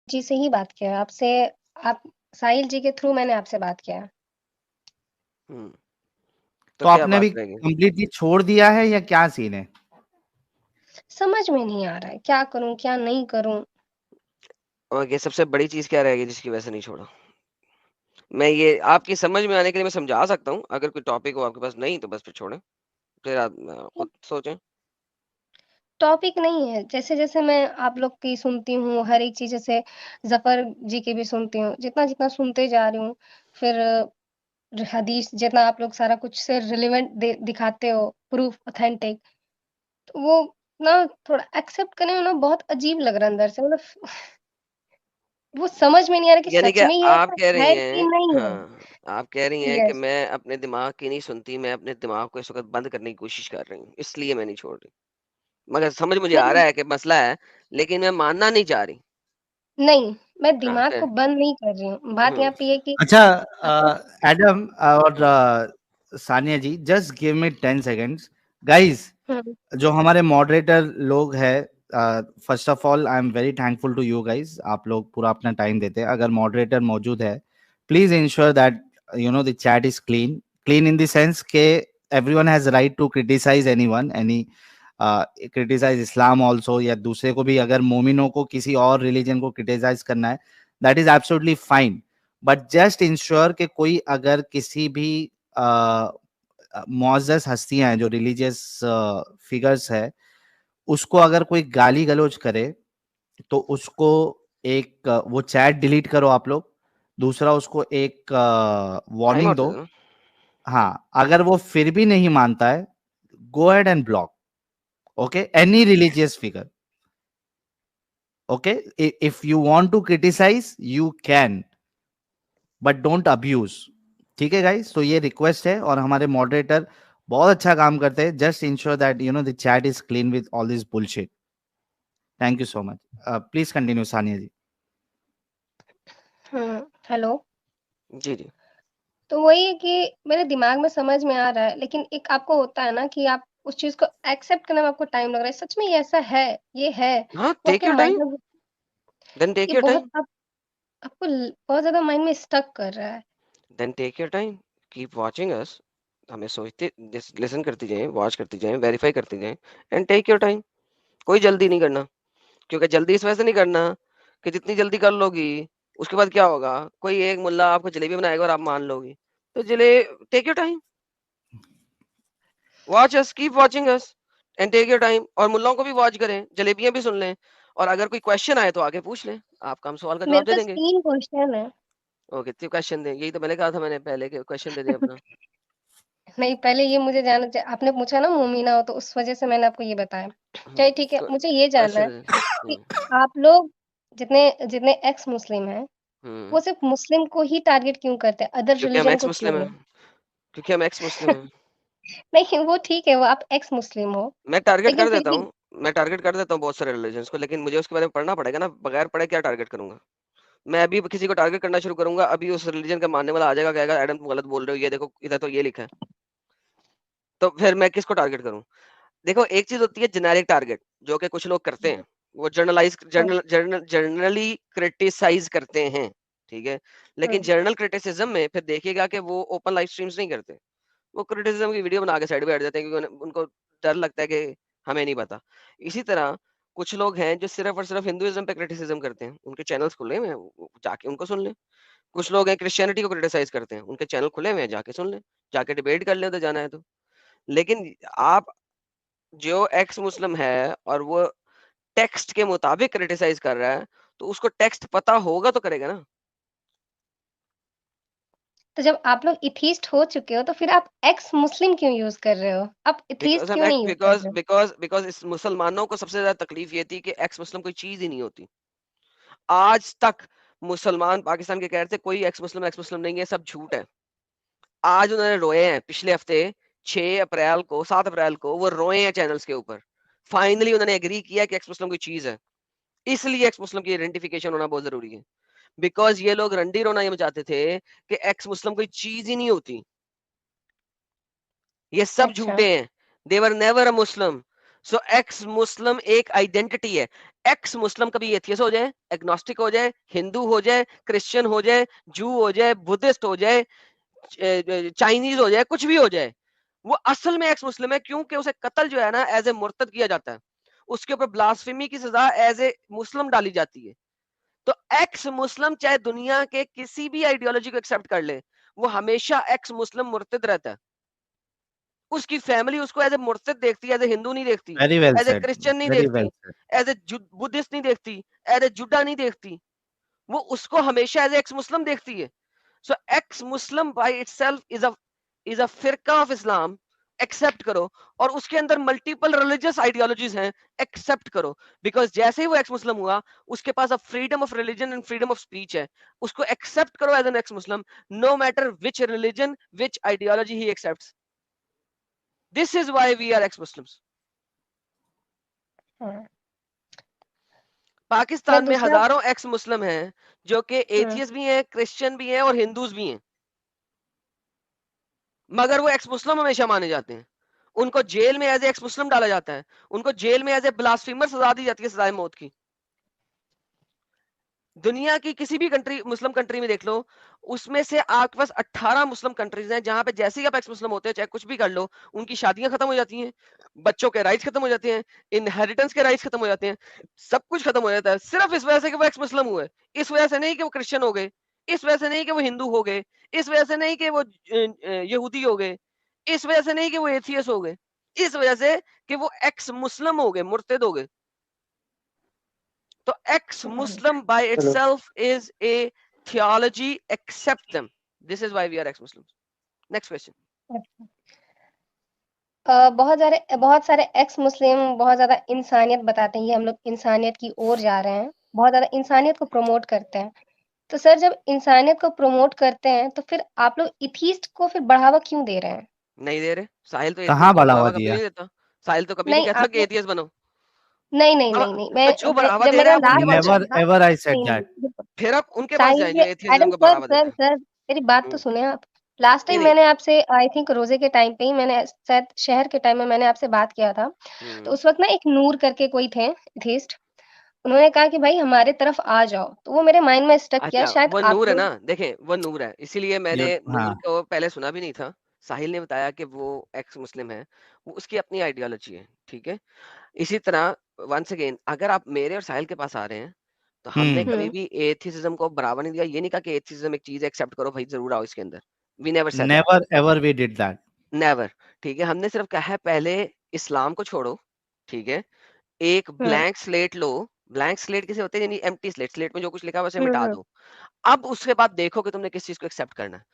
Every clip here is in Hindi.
जी से ही बात किया है, आपसे आप साहिल जी के थ्रू मैंने आपसे बात किया है। तो तो क्या आपने बात भी रहेगी? कंप्लीटली छोड़ दिया है या क्या सीन है? समझ में नहीं आ रहा है, क्या करूँ, क्या नहीं करूँ? और ये सबसे बड़ी चीज़ क्या रहेगी जिसकी वजह से नहीं छोड़ा? मैं ये आपकी समझ में आने के लिए मैं समझा सकता हूँ, अगर कोई टॉपिक हो आपके पास, नहीं तो बस फिर छोड़ें। फिर आप खुद सोचें। टॉपिक नहीं है, जैसे-जैसे मैं आप लोग की सुनती हूँ, हर एक चीज़ जैसे ज़फ़र जी की भी सुनती हूँ, जितना-जितना सुनते जा रही हूँ, फिर हदीस जितना आप लोग सारा कुछ से रिलेवेंट दे दिखाते हो, प्रूफ ऑथेंटिक, तो वो ना थोड़ा एक्सेप्ट करने में ना बहुत अजीब लग रहा है अंदर से मतलब वो समझ में नहीं आ रहा कि यानी कि सच में ये आप ऐसा कह रही है कि हैं, नहीं है। हाँ, आप कह रही हैं कि यस, मैं अपने दिमाग की नहीं सुनती, मैं अपने दिमाग को इस वक़्त बंद करने की कोशिश कर रही हूँ, इसलिए मैं नहीं छोड़ रही। मगर समझ मुझे आ नहीं, रहा है कि मसला है, लेकिन मैं मानना नहीं चाह रही। नहीं, मैं हाँ, दिमाग फिर को बंद नहीं कर रही हूँ, बात हुँ, यहाँ पे ये है कि अच्छा, अगर एडम और Sania ji, just give me 10 seconds guys. हुँ, जो हमारे मॉडरेटर लोग हैं, first of all I am very thankful to you guys, आप लोग पूरा अपना टाइम देते हैं। अगर मॉडरेटर मौजूद है, please ensure that you know the chat is clean, clean in the sense के everyone has right to criticise anyone, any criticise Islam also, या दूसरे को भी अगर मोमिनों को किसी और रिलीजन को क्रिटिसाइज करना है, that is absolutely fine. But just ensure कि कोई अगर किसी भी मुअज़्ज़ज़ हस्तियां हैं जो रिलीजियस फिगर्स है, उसको अगर कोई गाली गलौज करे तो उसको एक वो चैट डिलीट करो आप लोग। दूसरा, उसको एक टाइम वार्निंग आउट दो। दे दो ना। हाँ, अगर वो फिर भी नहीं मानता है, go ahead and block, okay, any religious figure, okay. If you want to criticise you can, but don't abuse. ठीक है गाइस, तो ये रिक्वेस्ट है, और हमारे मॉडरेटर बहुत अच्छा काम करते हैं। Just ensure that you know the chat is clean with all this bullshit. Thank you so much. Please continue Sania ji. Hello. जी, जी। तो वही है कि मेरे दिमाग में समझ में आ रहा है, लेकिन एक आपको होता है ना कि आप उस चीज़ को एक्सेप्ट करने में आपको टाइम लग रहा है, सच में ये ऐसा है, ये है, हाँ, वो टेक आपके योर टाइम, माइंड में देन टेक ये योर बहुत टाइम, आप आपको बहुत ज़्यादा माइंड में स्टक कर रहा है। Then take your time, keep watching us. हमें सोचते लिसन करती जाएँ, वॉच करती जाएँ, वेरीफाई करती जाएँ एंड टेक योर टाइम। कोई जल्दी नहीं करना, क्योंकि जल्दी इस वजह से नहीं करना कि जितनी जल्दी कर लोगी, उसके बाद क्या होगा? कोई एक मुल्ला आपको जलेबी बनाएगा और आप मान लोगी। तो take your time, watch us, keep watching us and take your time. और मुल्लाओं को भी वॉच करें, जलेबियाँ भी सुन लें, और अगर कोई क्वेश्चन आए तो आके पूछ लें, आपका हम सवाल का मेरे जवाब दे पास देंगे। 3 क्वेश्चन है। ओके, तो क्वेश्चन दें, यही तो मैंने कहा था मैंने पहले कि क्वेश्चन दे दें अपना। नहीं, पहले ये मुझे जानना आपने पूछा ना मोमिना हो, तो उस वज़ह से मैंने आपको ये बताया। चलिए ठीक है, मुझे ये जानना क्वेश्चन है दे दें। कि आप लोग जितने जितने एक्स मुस्लिम हैं, हुँ, वो सिर्फ़ मुस्लिम को ही टारगेट क्यों करते हैं? अदर क्योंकि हम रिलिजन एक्स को क्यों मुस्लिम हैं, नहीं? क्योंकि हम एक्स मुस्लिम हैं। नहीं, वो ठीक है, वो आप एक्स मुस्लिम हो, मैं टारगेट लेकिन कर फिर देता भी हूँ, मैं टारगेट कर देता हूँ बहुत सारे रिलीजन्स को, लेकिन मुझे उसके बारे में पढ़ना पड़ेगा ना, बगैर पढ़े क्या टारगेट करूँगा? मैं अभी किसी को टारगेट करना शुरू करूँगा, अभी उस रिलीजन का मानने वाला आ जाएगा, कहेगा एडम तुम गलत बोल रहे हो, ये देखो इधर तो ये लिखा है। तो फिर मैं किसको टारगेट करूँ? देखो, एक चीज़ होती है जेनेरिक टारगेट, जो कि कुछ लोग करते हैं। वो हुँ, जर्नली क्रिटिसाइज़ करते हैं, ठीक है? लेकिन हुँ, जर्नल क्रिटिसिज़्म में फिर देखिएगा कि वो ओपन लाइव स्ट्रीम्स नहीं करते। वो क्रिटिसिज्म की वीडियो बना के साइड पे हट जाते हैं, क्योंकि उनको डर लगता है कि हमें नहीं पता। इसी तरह कुछ लोग हैं जो सिर्फ और सिर्फ हिंदुइज्म पे क्रिटिसिज्म करते हैं, उनके चैनल्स खुले हुए हैं, जाके उनको सुन लें। कुछ लोग हैं क्रिश्चियनिटी को क्रिटिसाइज करते हैं, उनके चैनल खुले हुए हैं, जाके सुन लें, जाके डिबेट कर लें तो जाना है तो। लेकिन आप जो एक्स मुस्लिम है और वो टेक्स्ट के मुताबिक क्रिटिसाइज कर रहा है, तो उसको टेक्स्ट पता होगा तो करेगा ना। तो जब आप लोग एथीस्ट हो चुके हो, तो फिर आप एक्स मुस्लिम क्यों यूज़ कर रहे हो? आप बिकॉज एथीस्ट हम क्यों नहीं यूज़ कर बिकॉज रहे हो? बिकॉज बिकॉज इस मुसलमानों को सबसे ज्यादा तकलीफ ये थी कि एक्स मुस्लिम कोई चीज ही नहीं होती। आज तक मुसलमान पाकिस्तान के कह रहे थे कोई एक्स मुस्लिम नहीं है, सब झूठ है। आज उन्होंने रोए हैं, पिछले हफ्ते 6 अप्रैल को 7 अप्रैल को वो रोए हैं चैनल्स के ऊपर। फाइनली उन्होंने एग्री किया कि एक्स मुस्लिम कोई चीज है, इसलिए एक्स मुस्लिम की आइडेंटिफिकेशन होना बहुत जरूरी है। बिकॉज ये लोग रंडी रोना ये मचाते थे कि एक्स मुस्लिम कोई चीज ही नहीं होती, ये सब अच्छा, झूठे हैं, देवर never a Muslim. So ex मुस्लिम एक आइडेंटिटी है। एक्स मुस्लिम कभी एथियस्ट हो जाए, एग्नोस्टिक हो जाए, हिंदू हो जाए, क्रिश्चियन हो जाए, जू हो जाए, बुद्धिस्ट हो जाए, चाइनीज हो जाए, कुछ भी हो जाए, वो असल में एक्स मुस्लिम है, क्योंकि उसे कत्ल जो है ना एज ए मुर्तद किया जाता है, उसके ऊपर ब्लास्फेमी की सजा एज ए मुस्लिम डाली जाती है। तो एक्स मुस्लिम चाहे दुनिया के किसी भी आइडियोलॉजी को एक्सेप्ट कर ले, वो हमेशा एक्स मुस्लिम मुर्तद रहता है। उसकी फैमिली उसको एज ए मुर्तद देखती है, एज ए हिंदू नहीं देखती, Very well as a said. Christian नहीं Very देखती, well said. As a Buddhist नहीं देखती, एज ए जुडा नहीं देखती, वो उसको हमेशा एज एक्स मुस्लिम देखती है। So ex Muslim by itself is a फिरका ऑफ इस्लाम, एक्सेप्ट करो, और उसके अंदर मल्टीपल रिलीजियस आइडियोलॉजीज हैं, एक्सेप्ट करो, बिकॉज जैसे ही वो एक्स मुस्लिम हुआ, उसके पास अब freedom of religion and freedom of speech है, उसको एक्सेप्ट करो as an ex Muslim, no matter which religion which ideology he accepts. This is why we are ex Muslims. हाँ। मैं पाकिस्तान में दूसरा हजारों एक्स मुस्लिम हैं जो कि हम्म, एथियस्ट भी हैं, क्रिश्चियन भी हैं और हिंदूज भी हैं, मगर वो एक्स मुस्लिम हमेशा माने जाते हैं। उनको जेल में एज ए एक्स मुस्लिम डाला जाता है, उनको जेल में एज ए ब्लास्फेमर सजा दी जाती है, सजाए मौत की। दुनिया की किसी भी कंट्री, मुस्लिम कंट्री में देख लो, उसमें से आपके पास 18 मुस्लिम कंट्रीज हैं जहां पे जैसे ही आप एक्स मुस्लिम होते हैं, चाहे कुछ भी कर लो, उनकी शादियां खत्म हो जाती हैं, बच्चों के राइट्स खत्म हो जाते हैं, इनहेरिटेंस के राइट्स खत्म हो जाते हैं, सब कुछ खत्म हो जाता है, सिर्फ इस वजह से कि वो एक्स मुस्लिम हुए। इस वजह से नहीं कि वो क्रिश्चियन हो गए, इस वजह से नहीं कि वो हिंदू हो गए, इस वजह से नहीं कि वो यहूदी हो गए, इस वजह से नहीं कि वो एथियस हो गए, इस वजह से कि वो एक्स मुस्लिम हो गए, मुर्तद हो गए। तो x Muslim by hello itself is a theology, accept them. This is why we are ex Muslims. Next question. बहुत सारे एक्स मुस्लिम बहुत ज़्यादा इंसानियत बताते हैं, ये हम लोग इंसानियत की ओर जा रहे हैं, बहुत ज़्यादा इंसानियत को प्रमोट करते हैं। तो सर जब इंसानियत को प्रमोट करते हैं, तो फिर आप लोग एथियस्ट को फिर बढ़ावा क्यों दे रहे हैं? नहीं दे रहे। साहिल तो कहाँ एथियस्ट को बढ़ावा बढ़ावा कभी दिया? नहीं देता। साहिल तो कभी नहीं नहीं, कहता कि आपने एथियस्ट बनो। नहीं, नहीं, अब नहीं, नहीं, तो जो बढ़ावा जब दे रहा मेरा है आप उनके लास्ट पास Never जाएं, क्वेश्चन था ever I said नहीं, that. नहीं, बिल्कुल। फिर आप उनके पास साहिल जाएं जो ये एथियज्म अरे को सर, बढ़ावा सर, देता है। सर, मेरी बात तो सुने आप। लास्ट नहीं टाइम नहीं। मैंने आपसे आई थिंक रोज़े के टाइम पे ही मैंने शायद शहर के टाइम में मैंने आपसे बात किया था। तो उस वक़्त ना एक नूर करके कोई थे एथियस्ट, उन्होंने कहा कि भाई हमारे तरफ आ जाओ, तो वो मेरे माइंड में स्टक किया अच्छा, शायद वो आप नूर है लोग ना, देखें वो नूर है, इसीलिए मैंने ये नूर हाँ को पहले सुना भी नहीं था। साहिल ने बताया कि वो एक्स मुस्लिम है, वो उसकी अपनी आइडियोलॉजी है, ठीक है। इसी तरह वंस अगेन अगर आप मेरे और साहिल के पास आ रहे हैं, तो हमने हम्म कभी हुँ, भी एथियज्म को बढ़ावा नहीं दिया। ये नहीं कहा कि एथियज्म एक चीज एक्सेप्ट करो भाई, जरूर आओ इसके अंदर। We never said that, never ever we did that. Never. ठीक है, हमने सिर्फ कहा है पहले इस्लाम को छोड़ो, ठीक है, एक हुँ, ब्लैंक स्लेट लो। ब्लैंक स्लेट किसे होते हैं, यानी एम्प्टी स्लेट, स्लेट में जो कुछ लिखा है उसे हुँ, मिटा हुँ, दो। अब उसके बाद देखो कि तुमने किस चीज को एक्सेप्ट करना है,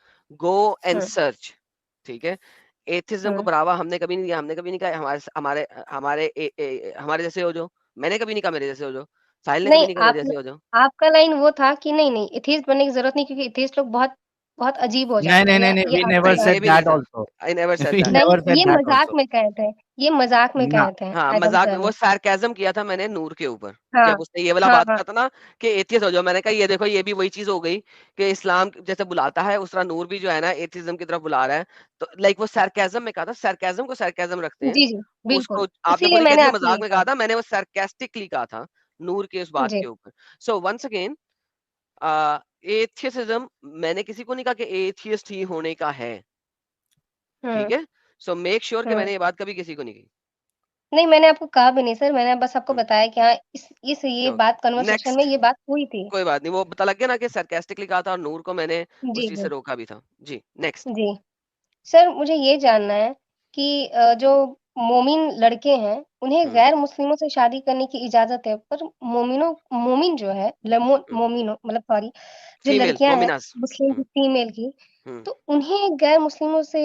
गो एंड हुँ, सर्च, ठीक है। एथिज्म को हुँ। बढ़ावा हमने कभी नहीं दिया, हमने कभी नहीं कहा हमारे हमारे हमारे हमारे जैसे हो जाओ। मैंने कभी नहीं कहा मेरे जैसे हो जाओ, साहिल ने कभी नहीं, नहीं कहा मेरे जैसे हो जाओ। आपका लाइन वो था कि नहीं, एथियस्ट बनने की ज़रूरत नहीं क्योंकि एथियस्ट लोग बहुत बहुत अजीब हो नहीं जाते नहीं हैं, नहीं या नहीं, ये we आपका never नहीं, कहना ये said भी नहीं that था। also. I never said We that. नहीं, never said ये that मज़ाक also. में कहे थे, ये मज़ाक में ना कहे थे, हाँ, आई डोंट मजाक में टेल वो यू। सार्केज़्म किया था मैंने नूर के ऊपर, हाँ, जब उसने ये वाला हाँ, बात हाँ, कहा था ना कि एथियस्ट हो जाओ। मैंने कहा ये देखो ये भी वही चीज हो गई कि इस्लाम जैसे बुलाता है उस तरह नूर भी जो है ना एथिज्म की तरफ बुला रहा है। तो लाइक वो सार्केज़्म में कहा था, सार्केज़्म को सार्केज़्म रखते हैं। जी, जी, बिल्कुल, उसको आपने इसीलिए बोली कह मैंने दिया आपसे मजाक यही में कहा। कहा था, मैंने वो सार्कास्टिकली कहा था नूर के उस बात जी, के ऊपर। सो वंस अगेन एथियसिज्म मैंने किसी को नहीं कहा कि एथियस्ट ही होने का है, ठीक हुँ, है। सो मेक श्योर कि हुँ। मैंने ये बात कभी किसी को नहीं कही। नहीं, मैंने आपको कहा भी नहीं सर, मैंने बस आपको बताया कि हाँ, इस ये बात कन्वर्सेशन में नेक्स्ट, ये बात हुई थी। कोई बात नहीं, वो पता लग गया ना कि sarcastically कहा था और नूर को मैंने उस जी, चीज़ से जी, रोका भी था। जी, नेक्स्ट। जी। सर मुझे ये जानना है कि जो मोमिन लड़के हैं, उन्हें हुँ, गैर मुस्लिमों से शादी करने की इजाज़त है, पर मोमिन जो है हुँ। मोमिनो मतलब सॉरी जो फीमेल, लड़कियाँ हैं मोमिनाज़। मुस्लिम की हुँ, फीमेल की, हुँ। तो उन्हें गैर मुस्लिमों से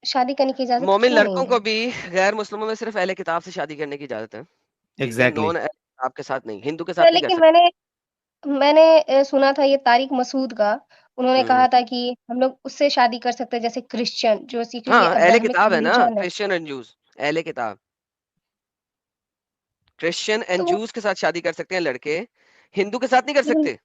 शादी करने की इजाज़त मोमिन क्यों लड़कों नहीं को है? भी गैर मुस्लिमों में सिर्फ़ अहले किताब से शादी करने की इजाज़त है, ठीक है? exactly. नॉन अहले किताब के साथ नहीं, हिंदू के साथ सर नहीं कर लेकिन सकते। मैंने सुना था ये तारिक मसूद का, उन्होंने हुँ। कहा था कि हम लोग उससे शादी कर सकते हैं जैसे क्रिश्चियन जो सीक्रेटली हाँ, अहले अब्राहमिक किताब है ना, रिलीजन है। क्रिश्चियन एंड जूस, अहले किताब। क्रिश्चियन तो एंड वो जूस के साथ शादी कर सकते हैं लड़के, हिंदू के साथ नहीं कर सकते,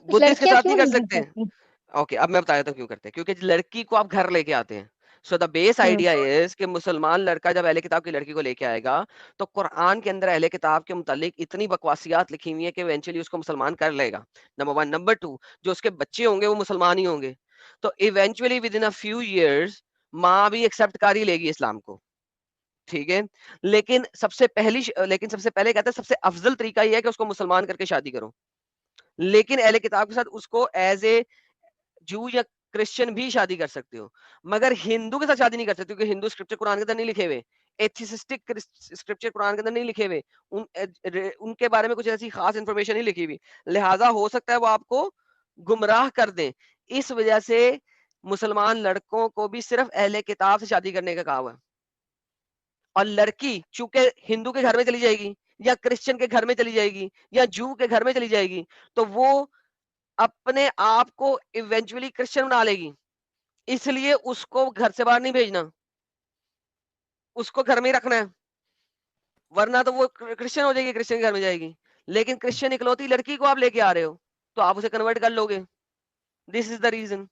बुद्धिस्ट के लड़कियाँ साथ क्यों नहीं कर नहीं कर सकते। सकती? ओके, अब मैं बता देता हूँ क्यों करते हैं। क्योंकि लड़की को आप घर लेके आते हैं, so the base hmm. Idea is कि मुसलमान लड़का जब अहले किताब की लड़की को लेके आएगा तो कुरान के अंदर अहले किताब के मुतालिक इतनी बकवासियात लिखी हुई है कि इवेंचुअली उसको मुसलमान कर लेगा। Number one. नंबर टू, जो उसके बच्चे होंगे वो मुसलमान ही होंगे, तो eventually with in a few years माँ भी एक्सेप्ट कर ही लेगी इस्लाम को। ठीक है, लेकिन सबसे पहले कहता है सबसे अफजल तरीका यह है कि उसको मुसलमान करके शादी करो, लेकिन अहले किताब के साथ उसको एज ए जू या क्रिश्चियन भी शादी कर सकते हो, मगर हिंदू के साथ शादी नहीं कर सकते, क्योंकि हिंदू स्क्रिप्चर कुरान के अंदर नहीं लिखे हुए, एथिसिस्टिक स्क्रिप्चर कुरान के अंदर नहीं लिखे हुए, उनके बारे में कुछ ऐसी खास इंफॉर्मेशन नहीं लिखी हुई, लिहाजा हो सकता है वो आपको गुमराह कर दें। इस वजह से मुसलमान लड़कों को भी सिर्फ अहले किताब से शादी करने का कहा हुआ है, और लड़की चूंकि हिंदू के घर में चली जाएगी या क्रिश्चियन के घर में चली जाएगी या जू के घर में चली जाएगी तो वो अपने आप को इवेंचुअली क्रिश्चियन बना लेगी, इसलिए उसको घर से बाहर नहीं भेजना, उसको घर में ही रखना है, वरना तो वो क्रिश्चियन हो जाएगी, क्रिश्चियन के घर में जाएगी। लेकिन क्रिश्चियन इकलौती लड़की को आप लेके आ रहे हो तो आप उसे कन्वर्ट कर लोगे। This is the reason.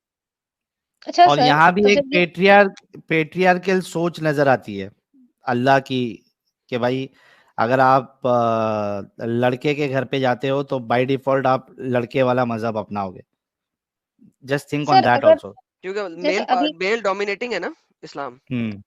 अच्छा और सर, यहाँ भी तो एक जब ये पेट्रियार्कल सोच नजर आती है अल्लाह की, कि भाई अगर आप लड़के के घर पे जाते हो तो बाय डिफॉल्ट आप लड़के वाला मजहब अपनाओगे। Just think on sir that अगर ऑल्सो। क्योंकि जैसे अभी मेल डोमिनेटिंग है ना इस्लाम। हम्म।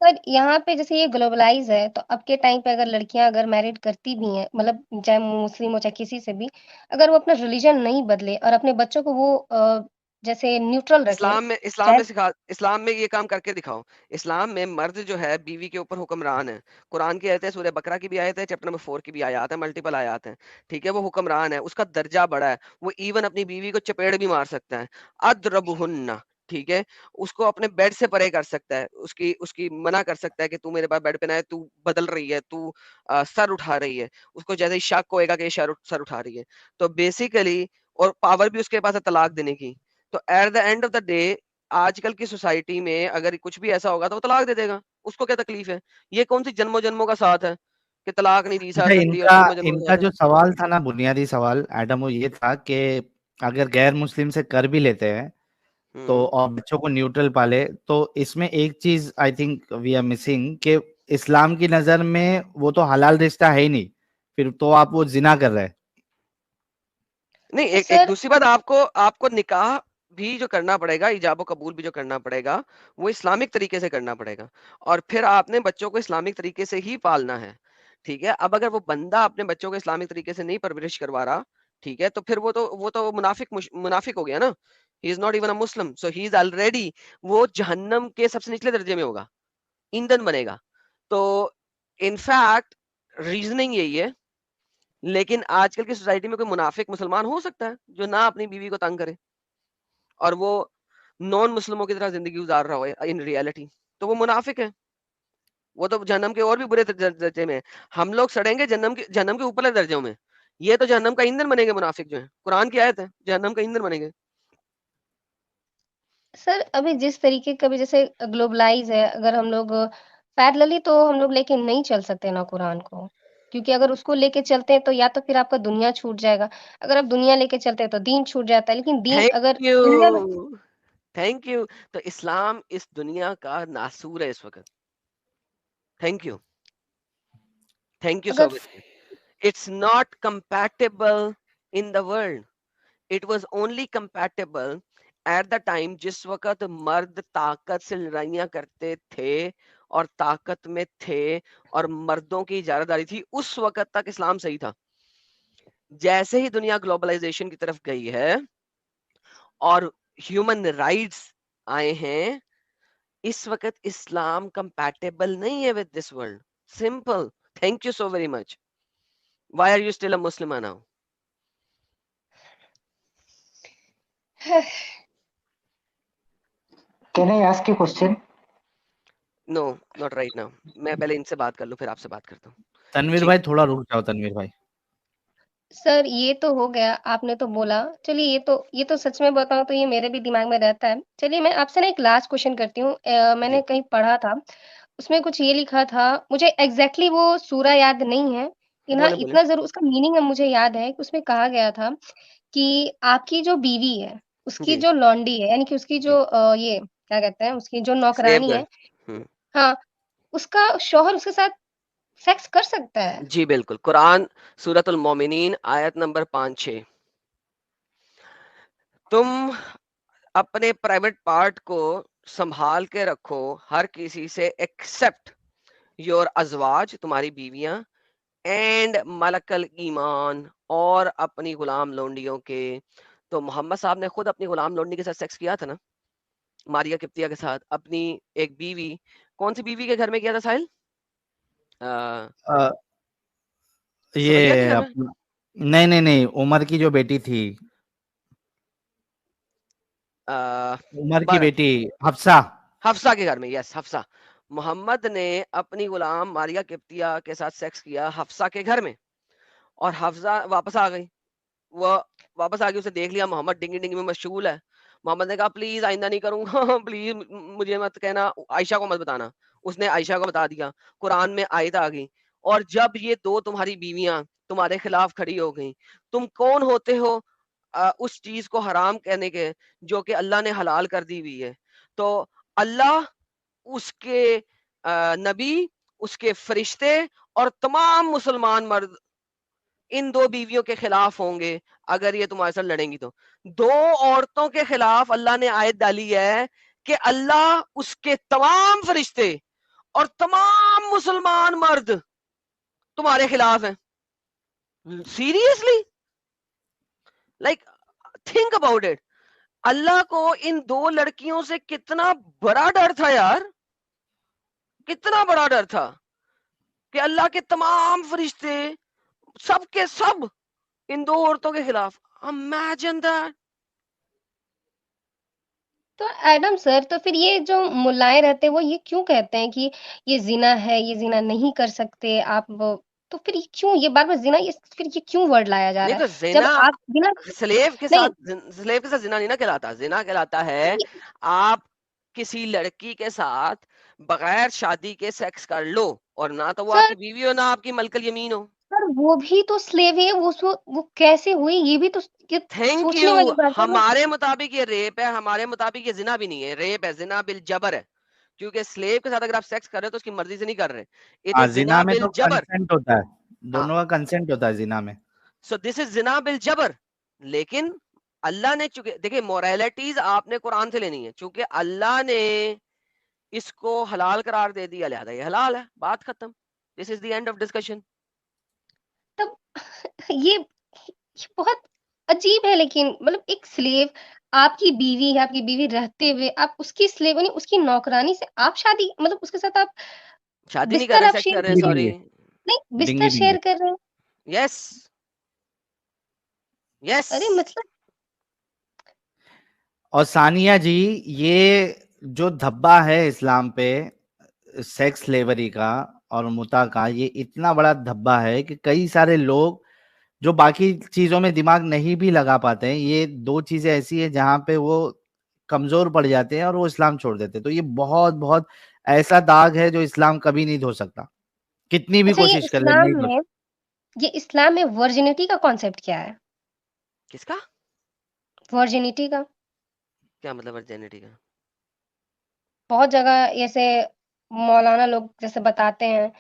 सर यहाँ पे जैसे ये ग्लोबलाइज़ है, तो अब के टाइम पे अगर लड़कियाँ अगर मैरिड करती भी हैं, मतलब चाहे मुस्लिम हो चाहे किसी से भी, अगर वो अपना रिलीजन नहीं बदले और अपने बच्चों को वो जैसे न्यूट्रल रखे, चाहे इस्लाम में ये काम करके दिखाओ। इस्लाम में मर्द जो है बीवी के ऊपर हुक्मरान है। कुरान की आयत है, सूरह बकरा की भी आयत है, चैप्टर नंबर 4 की भी आयत है, मल्टीपल आयत है। ठीक है, वो हुक्मरान है, उसका दर्जा बड़ा है, वो इवन अपनी बीवी को चपेड़ भी मार सकता है। अद्रबुहुन्ना, ठीक है, उसको अपने बेड से परे कर सकता है, उसकी उसकी मना कर सकता है कि तू मेरे पास बेड पे ना है, तू बदल रही है, तू सर उठा रही है, उसको जैसे ही शक होएगा कि ये सर उठा रही है। तो बेसिकली, और पावर भी उसके पास है तलाक देने की। तो at the end of the day आजकल की सोसाइटी में अगर कुछ भी ऐसा होगा तो वो तलाक दे देगा, उसको क्या तकलीफ है? ये कौन सी जन्मों जन्मों का साथ है कि तलाक नहीं दी जा अच्छा, सकती और इनका जन्मों जन्मों का इनका साथ है। जो सवाल था ना, बुनियादी सवाल एडम, वो ये था कि अगर गैर मुस्लिम से कर भी लेते हैं तो, हम्म और बच्चों को न्यूट्रल पाले, तो इसमें एक चीज I think we are missing, कि इस्लाम की नजर में वो तो हलाल रिश्ता है ही नहीं, फिर तो आप वो जिना कर रहे हैं। नहीं, एक सर दूसरी बात, आपको आपको निकाह भी जो करना पड़ेगा, इजाब कबूल भी जो करना पड़ेगा, वो इस्लामिक तरीके से करना पड़ेगा, और फिर आपने बच्चों को इस्लामिक तरीके से ही पालना है। ठीक है, अब अगर वो बंदा अपने बच्चों को इस्लामिक तरीके से नहीं परवरिश करवा रहा, ठीक है, तो फिर वो तो मुनाफिक हो गया ना। He is not even a Muslim, so he is already, वो जहन्नम के सबसे निचले दर्जे में होगा, ईंधन बनेगा। तो इनफैक्ट रीजनिंग यही है। लेकिन आजकल की सोसाइटी में कोई मुनाफिक मुसलमान हो सकता है जो ना अपनी बीवी को तंग करे और वो नॉन मुस्लिमों की तरह जिंदगी गुजार रहा हो इन रियलिटी, तो वो मुनाफिक है। वो तो जहन्नम के और भी बुरे दर्जे में है। हम लोग सड़ेंगे जहन्नम के ऊपरले दर्जों में, ये तो जहन्नम का ईंधन बनेंगे मुनाफिक जो है, कुरान की आयत है, जहन्नम का ईंधन बनेंगे। सर अभी जिस तरीके का भी जैसे ग्लोबलाइज़ है, अगर हम लोग पैरेलली तो हम लोग लेके नहीं चल सकते ना कुरान को, क्योंकि अगर उसको लेके चलते हैं तो या तो फिर आपका दुनिया छूट जाएगा, अगर आप दुनिया लेके चलते हैं तो दीन छूट जाता है, लेकिन दीन थैंक अगर यू, दुनिया में थैंक यू। तो इस्लाम इस दुनिया का नासूर है इस वक्त। Thank you, thank you so अगर much. It's not compatible in the world. It was only compatible at the time जिस वक्त मर्द ताकत से लड़ाइयां करते थे और ताकत में थे और मर्दों की इजारादारी थी, उस वक्त तक इस्लाम सही था। जैसे ही दुनिया ग्लोबलाइजेशन की तरफ गई है और ह्यूमन राइट्स आए हैं, इस वक्त इस्लाम कंपैटिबल नहीं है with this world. Simple. Thank you so very much. Why are you still a Muslim now? Can I ask you a question? No, not right now. मैं पहले इनसे बात कर लूं फिर आपसे बात करता हूँ। तनवीर जी। भाई थोड़ा रुक जाओ, तनवीर भाई। सर ये तो हो गया, आपने तो बोला, चलिए ये तो सच में बताऊँ तो ये मेरे भी दिमाग में रहता है। चलिए मैं आपसे ना एक लास्ट क्वेश्चन करती हूँ, मैंने जी, कहीं पढ़ा था, उसमें कुछ ये लिखा था, मुझे एग्ज़ैक्टली वो सूरा याद नहीं है, लेकिन हाँ, बोले बोले। इतना ज़रूर उसका मीनिंग अब मुझे याद है कि उसमें कहा गया था कि आपकी जो बीवी है, उसकी जी, जो लॉन्डी है, यानी कि उसकी जी, जो ये क्या कहते हैं उसकी जो स्लेव नौकरानी है, गर्ल। हाँ, उसका शौहर उसके साथ सेक्स कर सकता है। जी बिल्कुल, कुरान सूरतुल मोमिनीन आयत नंबर 5-6। तुम अपने प्राइवेट पार्ट को संभाल के रखो हर किसी से एक्सेप्ट योर अजवाज, तुम्हारी बीवियां, एंड मलकल ईमान, और अपनी गुलाम लोंडियों के। तो मोहम्मद साहब ने खुद अपनी गुलाम लोंडी के साथ सेक्स किया था ना, मारिया किप्तिया के साथ, अपनी एक बीवी। कौन सी बीवी के घर में किया था साहिल? अ, सुमैया के ये घर में? अपना नहीं नहीं नहीं, उमर की जो बेटी थी, उमर की बेटी हफ्सा। हफ्सा के घर में, यस, हफ्सा। मोहम्मद ने अपनी गुलाम मारिया किप्तिया के साथ सेक्स किया हफ्सा के घर में, और हफ्सा वापस आ गई। वो वापस आ गई, उसे देख लिया मोहम्मद डिंगी डिंगी में मशगूल है। मोहम्मद ने कहा प्लीज आइंदा नहीं करूंगा प्लीज मुझे मत कहना, आयशा को मत बताना। उसने आयशा को बता दिया, कुरान में आयत आ गई। और जब ये दो तुम्हारी बीवियां तुम्हारे खिलाफ खड़ी हो गई, तुम कौन होते हो उस चीज को हराम कहने के जो कि अल्लाह ने हलाल कर दी हुई है? तो अल्लाह, उसके नबी, उसके फरिश्ते और तमाम मुसलमान मर्द इन दो बीवियों के खिलाफ होंगे अगर ये तुम्हारे साथ लड़ेंगी। तो दो औरतों के खिलाफ अल्लाह ने आयत डाली है कि अल्लाह, उसके तमाम फरिश्ते और तमाम मुसलमान मर्द तुम्हारे खिलाफ हैं। Seriously, like, think about it. Allah को इन दो लड़कियों से कितना बड़ा डर था यार, कितना बड़ा डर था कि अल्लाह के तमाम फरिश्ते सब के सब इन दो औरतों के खिलाफ। Imagine that. तो एडम सर, तो फिर ये जो मुल्लाएँ रहते हैं, वो ये क्यों कहते हैं कि ये ज़िना है, ये ज़िना नहीं कर सकते आप? तो फिर ये क्यों ये बार-बार ज़िना, ये फिर ये क्यों वर्ड लाया जा रहा देखो, है? जब जिना आप बिना स्लेव के नहीं, साथ स्लेव के साथ जिना नहीं ना कहलाता। जिना कहलाता है नहीं, आप किसी लड़की के साथ बगैर शादी के सेक्स कर लो, और ना तो वो सर आपकी बीवी हो, ना आपकी मलकल यमीन हो। सर वो भी तो स्लेव है, वो कैसे हुई? ये भी तो ये थैंक सोचने यू। वाली बात है ना। हमारे मुताबिक ये रेप है, हमारे मुताबिक ये जिना भी नहीं है, रेप है, जिना बिल जबर है। क्योंकि स्लेव के साथ अगर आप सेक्स कर रहे हो तो उसकी मर्जी से नहीं कर रहे, इट हाँ, इज जिना जिना में बिल तो जबर। कंसेंट होता है, हाँ, दोनों का कंसेंट होता है जिना में। So this is Jinnah bill जबर। लेकिन अल्लाह ने, चूंकि देखिए मोरालिटीज आपने कुरान से लेनी है, चूंकि अल्लाह ने इसको हलाल करार दे दिया, लिहाजा ये हलाल है, बात खत्म। This is the end of discussion. तब ये बहुत अजीब है, लेकिन मतलब एक स्लेव आपकी बीवी है, आपकी बीवी रहते हुए आप उसकी स्लेव यानी उसकी नौकरानी से आप शादी, मतलब उसके साथ आप शादी नहीं कर बिस्तर रहे, आप सेक्स शेयर कर रहे हैं, कर डिंगी रहे सॉरी। डिंगी, हैं। नहीं, बिस्तर डिंगी डिंगी। शेयर कर रहे हैं। Yes, yes. अरे मतलब और सानिया जी, ये जो धब्बा है इस्लाम पे सेक्स स्लेवरी का और मुता का, ये इतना बड़ा धब्बा है कि कई सारे लोग जो बाकी चीजों में दिमाग नहीं भी लगा पाते हैं, ये दो चीजें ऐसी है जहां पे वो कमजोर पड़ जाते हैं और वो इस्लाम छोड़ देते हैं। तो ये बहुत बहुत ऐसा दाग है जो इस्लाम कभी नहीं धो सकता, कितनी भी अच्छा, कोशिश कर ले नहीं धो सकता। ये इस्लाम में वर्जिनिटी का कॉन्सेप्ट क्या है? किसका? वर्जिनिटी का क्या मतलब वर्जिनिटी का? बहुत जगह ऐसे मौलाना लोग जैसे बताते हैं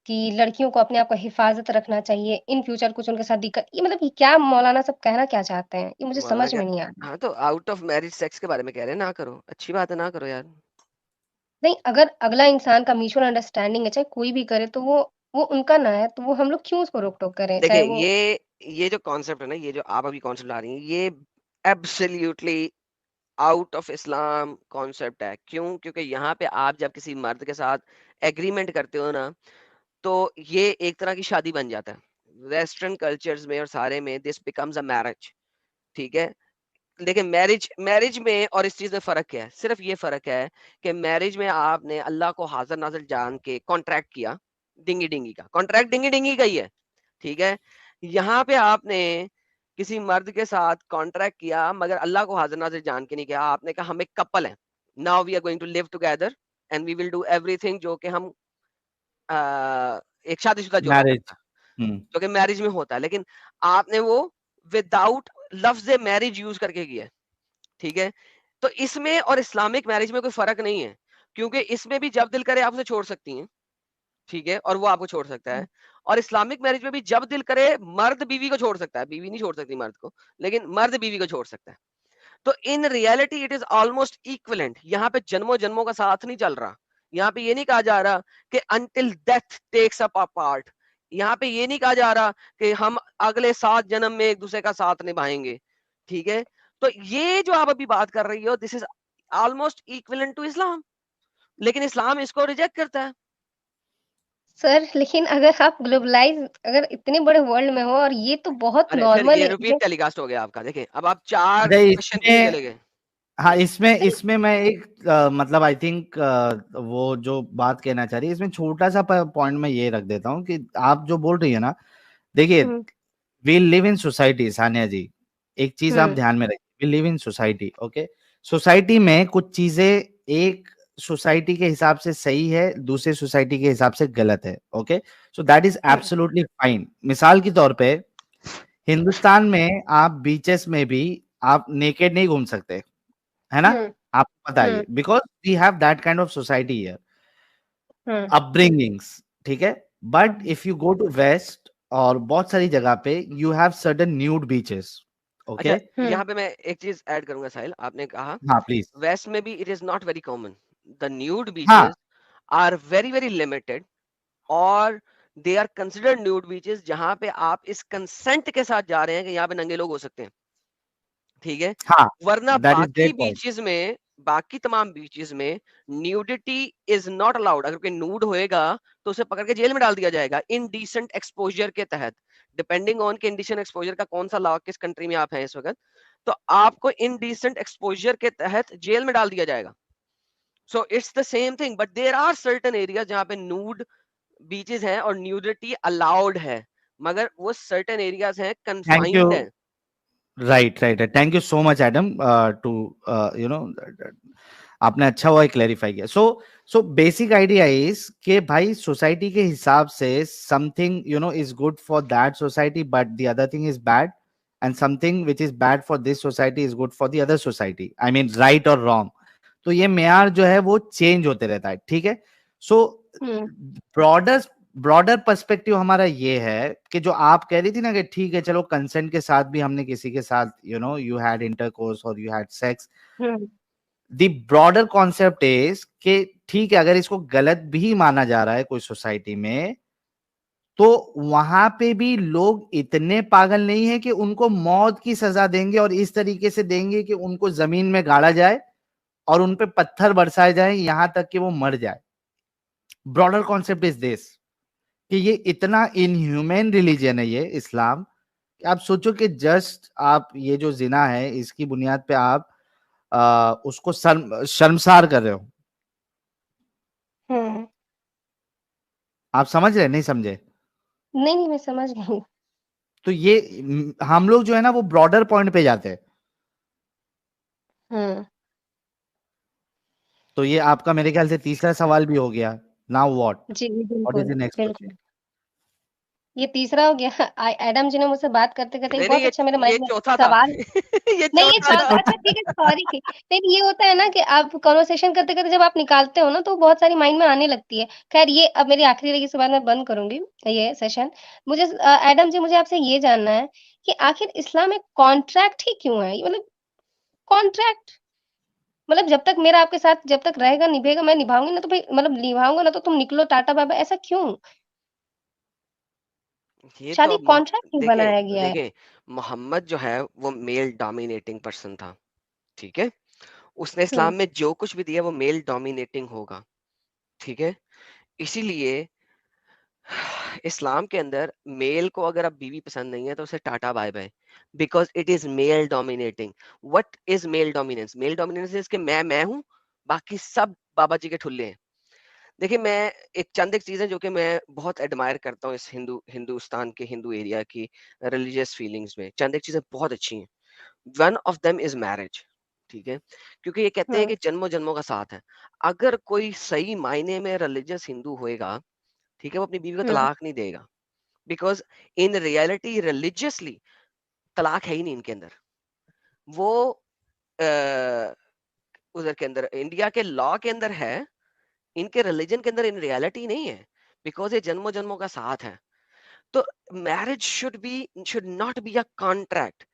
कि लड़कियों को अपने आप का हिफाज़त रखना चाहिए, इन फ्यूचर कुछ उनके साथ दिक्कत, ये मतलब ये क्या मौलाना सब कहना क्या चाहते हैं? ये मुझे मौलाना समझ क्या? में नहीं आ रहा। हाँ, तो आउट ऑफ मैरिज सेक्स के बारे में कह रहे हैं, ना करो, अच्छी बात है, ना करो यार। नहीं, अगर अगला इंसान का म्यूचुअल अंडरस्टैंडिंग है, चाहे कोई भी करे, तो वो उनका ना है, तो वो हम लोग क्यों उसको रोक-टोक करें? देखिए, चाहे वो ये जो कॉन्सेप्ट है ना, ये जो आप अभी कॉन्सेप्ट ला रही हैं, ये absolutely out of Islam concept है। क्यों? क्योंकि यहाँ पे आप जब किसी मर्द के साथ एग्रीमेंट करते हो ना, तो ये एक तरह की शादी बन जाता है। वेस्टर्न कल्चर्स में और सारे में दिस बिकम्स अ मैरिज, ठीक है। लेकिन मैरिज मैरिज में और इस चीज में फर्क क्या है? सिर्फ ये फर्क है कि मैरिज में आपने अल्लाह को हाजिर नाजिर जान के कॉन्ट्रैक्ट किया, डिंगी डिंगी का कॉन्ट्रैक्ट, डिंगी डिंगी का ही है, ठीक है। यहाँ पे आपने किसी मर्द के साथ कॉन्ट्रैक्ट किया मगर अल्लाह को हाजिर नाजिर जान के नहीं किया। आपने कहा हम एक कपल हैं, now we are going to live together and we will do everything जो कि हम एक शादीशुदा जोड़ा मैरिज। करता है, जो कि मैरिज में होता है। लेकिन आपने वो विदाउट लफ्ज मैरिज यूज करके किया है, ठीक है। तो इसमें और इस्लामिक मैरिज में कोई फर्क नहीं है, क्योंकि इसमें भी जब दिल करे आप उसे छोड़ सकती हैं, ठीक है, और वो आपको छोड़ सकता है। और इस्लामिक मैरिज में भी जब दिल करे मर्द बीवी को छोड़ सकता है, बीवी नहीं छोड़ सकती मर्द को, लेकिन मर्द बीवी को छोड़ सकता है। तो in reality it is almost equivalent. यहाँ पे जन्मों जन्मों का साथ नहीं चल रहा। यहाँ पे ये नहीं कहा जा रहा कि until death takes up apart. यहाँ पे ये नहीं कहा जा रहा कि हम अगले 7 जन्म में एक दूसरे का साथ निभाएंगे, ठीक है। तो ये जो आप अभी बात कर रही हो, this is almost equivalent to Islam, लेकिन इस्लाम इसको रिजेक्ट करता है। सर लेकिन अगर आप ग्लोबलाइज अगर इतने बड़े वर्ल्ड में हो और ये तो बहुत अरे फिर नॉर्मल ये है रिपीट टेलीकास्ट हो गया आपका। देखिए अब आप 4 अरे क्वेश्चन पीछे चले गए। हाँ, इसमें मैं एक मतलब आई थिंक वो जो बात कहना चाह रही है, इसमें छोटा सा पॉइंट मैं ये रख देता हूँ कि आप जो बोल रही है ना, देखिए we live in society. Sania ji, एक चीज आप ध्यान में रखिए, we live in society, okay. Society में कुछ चीजें एक सोसाइटी के हिसाब से सही है, दूसरे सोसाइटी के हिसाब से गलत है, okay. So that is absolutely fine. मिसाल के तौर पे हिंदुस्तान में आप बीचेस में भी आप नेकेड नहीं घूम सकते, है ना, आपको पता है, because we have that kind of society here, upbringings, ठीक है। But if you go to west और बहुत सारी जगह पे you have certain nude beaches, okay. अच्छा, यहाँ पे मैं एक चीज ऐड करूंगा साहिल। आपने कहा हाँ प्लीज। वेस्ट में भी it is not very common. The nude हाँ beaches are very very limited, और they are considered nude beaches जहां पे आप इस कंसेंट के साथ जा रहे हैं कि यहाँ पे नंगे लोग हो सकते हैं, ठीक है। हाँ, वरना दैट इज बाकी ग्रेट पॉइंट। बीचेस में, बाकी तमाम बीचेस में न्यूडिटी इज नॉट अलाउड। अगर कोई न्यूड होएगा तो उसे पकड़ के जेल में डाल दिया जाएगा इनडिसेंट एक्सपोजर के तहत, डिपेंडिंग ऑन कि इनडिसेंट एक्सपोजर का कौन सा लॉ किस कंट्री में आप हैं इस वक्त। तो आपको इनडिसेंट एक्सपोजर के तहत जेल में डाल दिया जाएगा। So it's the same thing, but there are certain area जहां पे न्यूड बीचेस हैं और न्यूडिटी अलाउड है, मगर वो सर्टेन एरियाज हैं, थैंक यू। कन्फाइंड है। Right right, thank you so much Adam to you know, आपने अच्छा हुआ क्लेरिफाई किया। सो बेसिक आइडिया इज कि भाई सोसाइटी के हिसाब से something you know is good for that society but the other thing is bad, and something which is bad for this society is good for the other society, I mean right और रॉन्ग। तो ये मेयार जो है वो चेंज होते रहता है, ठीक है। सो ब्रॉडर ब्रॉडर पर्सपेक्टिव हमारा ये है कि जो आप कह रही थी ना कि ठीक है चलो कंसेंट के साथ भी हमने किसी के साथ you know you had intercourse और you had sex, the broader concept is कि ठीक है अगर इसको गलत भी माना जा रहा है कोई सोसाइटी में, तो वहां पे भी लोग इतने पागल नहीं है कि उनको मौत की सजा देंगे और इस तरीके से देंगे कि उनको जमीन में गाड़ा जाए और उन पे पत्थर बरसाए जाए यहां तक कि वो मर जाए। ब्रॉडर कॉन्सेप्ट इज दिस कि ये इतना इनह्यूमन रिलीजन है ये इस्लाम, कि आप सोचो कि जस्ट आप ये जो जिना है इसकी बुनियाद पे आप उसको शर्मसार कर रहे हो। आप समझ रहे नहीं समझे? नहीं मैं समझ गई। तो ये हम लोग जो है ना वो ब्रॉडर पॉइंट पे जाते हैं। तो ये आपका मेरे ख्याल से तीसरा सवाल भी हो गया। नाउ जी व्हाट इज बिल्कुल द नेक्स्ट क्वेश्चन? बिल्कुल, ये तीसरा हो गया। एडम जी ने मुझसे बात करते करते नहीं नहीं, बहुत अच्छा मेरे ये माइंड में चौथा था। सवाल ये नहीं ये चौथा था। अच्छा ठीक है सॉरी। नहीं ये होता है ना कि आप कन्वर्सेशन करते करते जब आप निकालते हो ना तो बहुत सारी माइंड में आने लगती है। खैर ये अब मेरी आखिरी रहेगी, इसके बाद मैं बंद करूंगी ये सेशन। मुझे एडम जी मुझे आपसे ये जानना है कि आखिर इस्लाम में कॉन्ट्रैक्ट ही क्यों है? मतलब कॉन्ट्रैक्ट मतलब जब तक मेरा आपके साथ जब तक रहेगा निभेगा मैं निभाऊंगी ना तो भाई मतलब निभाऊंगा ना तो तुम निकलो टाटा बाय बाय, ऐसा क्यों? ये तो शादी अब कॉन्ट्रैक्ट क्यों देखिए बनाया गया है? देखिए, मोहम्मद जो है वो मेल डोमिनेटिंग पर्सन था, ठीक है। उसने इस्लाम में जो कुछ भी दिया वो मेल डोमिनेटिंग होगा, ठीक है। इसीलिए इस्लाम के अंदर मेल को अगर अब बीवी पसंद नहीं है तो उसे tata bye bye, because it is male dominating. What is male dominance? Male dominance is कि मैं हूं, बाकी सब बाबा जी के ठुल्ले हैं। देखिए मैं एक चीज है जो कि मैं बहुत एडमायर करता हूँ इस हिंदुस्तान के हिंदू एरिया की रिलीजियस फीलिंग्स में। चंद एक चीजें बहुत अच्छी हैं। One of them is marriage, ठीक है। क्योंकि ये कहते हैं कि जन्मों जन्मों का साथ है। अगर कोई सही मायने में रिलीजियस हिंदू होएगा, ठीक है, वो अपनी बीवी को तलाक नहीं देगा, बिकॉज इन रियलिटी रिलीजियसली तलाक है ही नहीं इनके अंदर। वो उधर के अंदर, इंडिया के लॉ के अंदर है, इनके रिलीजन के अंदर इन रियलिटी नहीं है, बिकॉज ये जन्मों जन्मों का साथ है। तो marriage should not be a contract,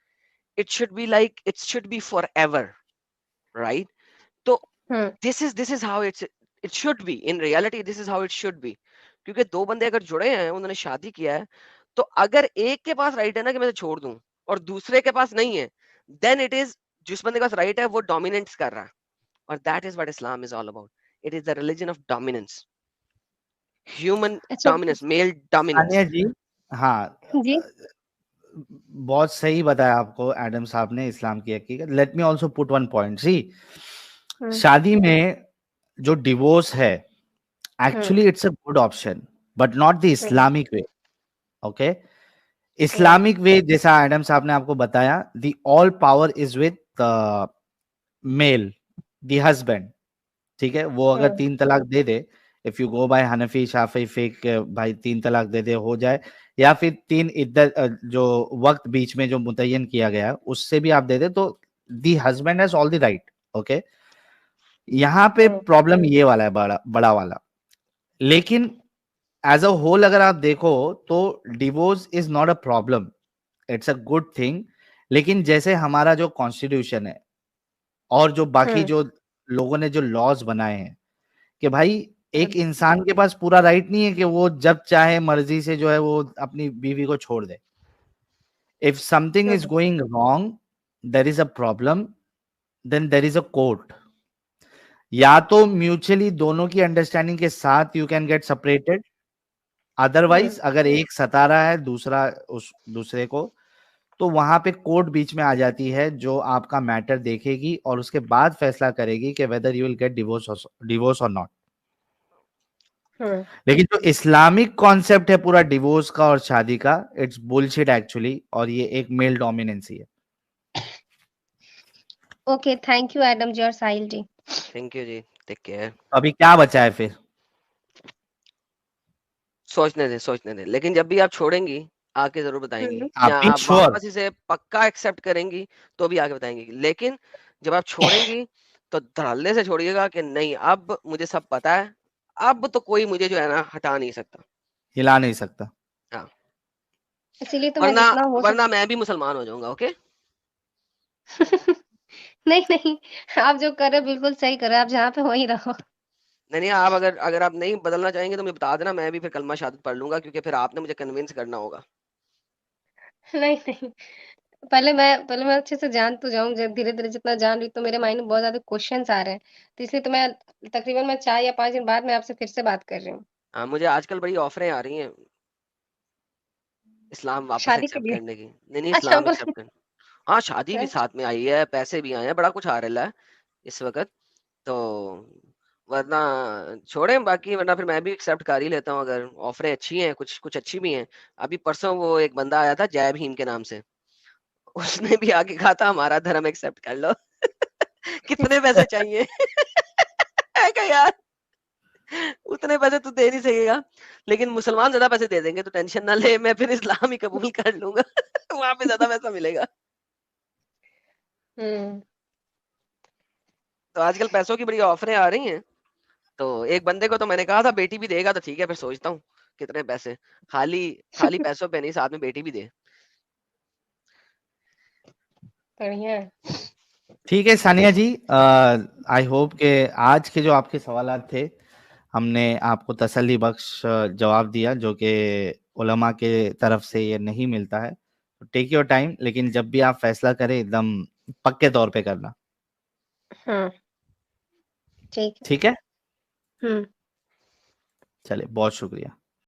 it should be like it should be for ever, right? तो this is how it should be in reality, this is how it should be. क्योंकि दो बंदे अगर जुड़े हैं, उन्होंने शादी किया है, तो अगर एक के पास राइट है ना कि मैं छोड़ दूं, और दूसरे के पास नहीं है, देन इट इज, जिस बंदे के पास राइट है वो डोमिनेंस कर रहा है, और that is what Islam is all about. It is the religion of dominance, human अच्छा डोमिनेंस, मेल डोमिनेंस। सानिया जी, हाँ, जी। बहुत सही बताया आपको एडम साहब ने इस्लाम की हकीकत। Let me also put one point. See, शादी में जो डिवोर्स है, actually it's a good option, but not the Islamic way. Okay, Islamic way जैसा एडम साहब ने आपको बताया, the all power is with male, the husband. ठीक है, वो अगर 3 तलाक दे दे, if you go by Hanafi Shafi fiqh, भाई 3 तलाक दे दे हो जाए, या फिर 3 इद्दत जो वक्त बीच में जो मुतय्यन किया गया है उससे भी आप दे दे, तो the husband has all the right. Okay, यहाँ पे प्रॉब्लम ये वाला है, बड़ा बड़ा वाला। लेकिन एज अ होल अगर आप देखो तो divorce is not a problem, it's a good thing. लेकिन जैसे हमारा जो कॉन्स्टिट्यूशन है और जो बाकी जो लोगों ने जो लॉज बनाए हैं, कि भाई एक इंसान के पास पूरा राइट नहीं है कि वो जब चाहे मर्जी से जो है वो अपनी बीवी को छोड़ दे। If something is going wrong, there is a problem, then there is a court. या तो म्यूचुअली दोनों की अंडरस्टैंडिंग के साथ you can get separated, otherwise अगर एक सता रहा है दूसरा उस दूसरे को, तो वहां पे कोर्ट बीच में आ जाती है, जो आपका मैटर देखेगी और उसके बाद फैसला करेगी कि whether you will get divorce और नॉट। लेकिन जो इस्लामिक कॉन्सेप्ट है पूरा डिवोर्स का और शादी का, इट्स बुलशिट एक्चुअली, और ये एक मेल डोमिनेंसी है। Okay, thank you Adam ji और साहिल जी। थैंक यू जी, टेक केयर। अभी क्या बचा है फिर? सोचने दे, लेकिन जब भी आप छोड़ेंगी आके जरूर बताएंगी, आप या भी आप श्योर? वापस इसे पक्का एक्सेप्ट करेंगी तो भी आके बताएंगी। लेकिन जब आप छोड़ेंगी तो धड़ल्ले से छोड़िएगा कि नहीं, अब मुझे सब पता है, अब तो कोई मुझे जो है ना हटा नहीं सकता। हिला नहीं सकता। हाँ, इसीलिए तो मैं वरना जितना हो वरना मैं भी मुसलमान हो जाऊंगा। ओके, नहीं, नहीं, आप जो कर रहे हो बिल्कुल सही कर रहे हो, आप जहाँ पे वहीं रहो। नहीं आप अगर अगर आप नहीं बदलना चाहेंगे तो मुझे बता देना, मैं भी फिर कलमा शहादत पढ़ लूंगा, क्योंकि फिर आपने मुझे कन्विंस करना होगा। नहीं, नहीं, पहले मैं अच्छे से जान तो जाऊँ, ज धीरे-धीरे जितना जान रही हूँ, तो मेरे माइंड में बहुत ज़्यादा क्वेश्चन्स आ रहे हैं। तो इसलिए तो मैं तकरीबन मैं 4 या 5 दिन बाद मैं आपसे फिर से बात कर रही हूँ। हाँ, मुझे आजकल बड़ी ऑफरें आ रही हैं इस्लाम वापस शादी के एक्सेप्ट लिए? करने की। नहीं नहीं, अच्छा इस्लाम बोला। एक्सेप्ट करने। हाँ, शादी भी अच्छा। साथ में आई है, पैसे भी आए हैं, बड़ा कुछ आ रहा है इस वक्त तो। वरना छोड़ें बाकी, वरना फिर मैं भी एक्सेप्ट कर ही लेता हूँ, अगर ऑफरें अच्छी हैं, कुछ कुछ अच्छी भी हैं। अभी परसों वो एक बंदा आया था जय भीम के नाम से, उसने भी आके कहा था हमारा धर्म एक्सेप्ट कर लो। कितने पैसे चाहिए? मैं कहा यार, उतने पैसे तू दे नहीं सकेगा, लेकिन मुसलमान ज्यादा पैसे दे देंगे, तो टेंशन ना ले, मैं फिर इस्लाम ही कबूल कर लूंगा। वहां पे ज्यादा पैसा मिलेगा। हुँ। तो आजकल पैसों की बड़ी ऑफरें आ रही हैं। तो एक बंदे को तो मैंने कहा था बेटी भी देगा, तो ठीक है, फिर सोचता हूँ कितने पैसे, खाली खाली पैसों पे नहीं, साथ में बेटी भी दे। बढ़िया है। ठीक है सानिया जी, आई होप के आज के जो आपके सवालात थे, हमने आपको तसल्ली बख्श जवाब दिया, जो कि उलमा के तरफ से ये नहीं मिलता है। टेक योर टाइम, लेकिन जब भी आप फैसला करें एकदम पक्के तौर पे करना। हाँ, ठीक है। ठीक है, हुँ। चलिए, बहुत शुक्रिया।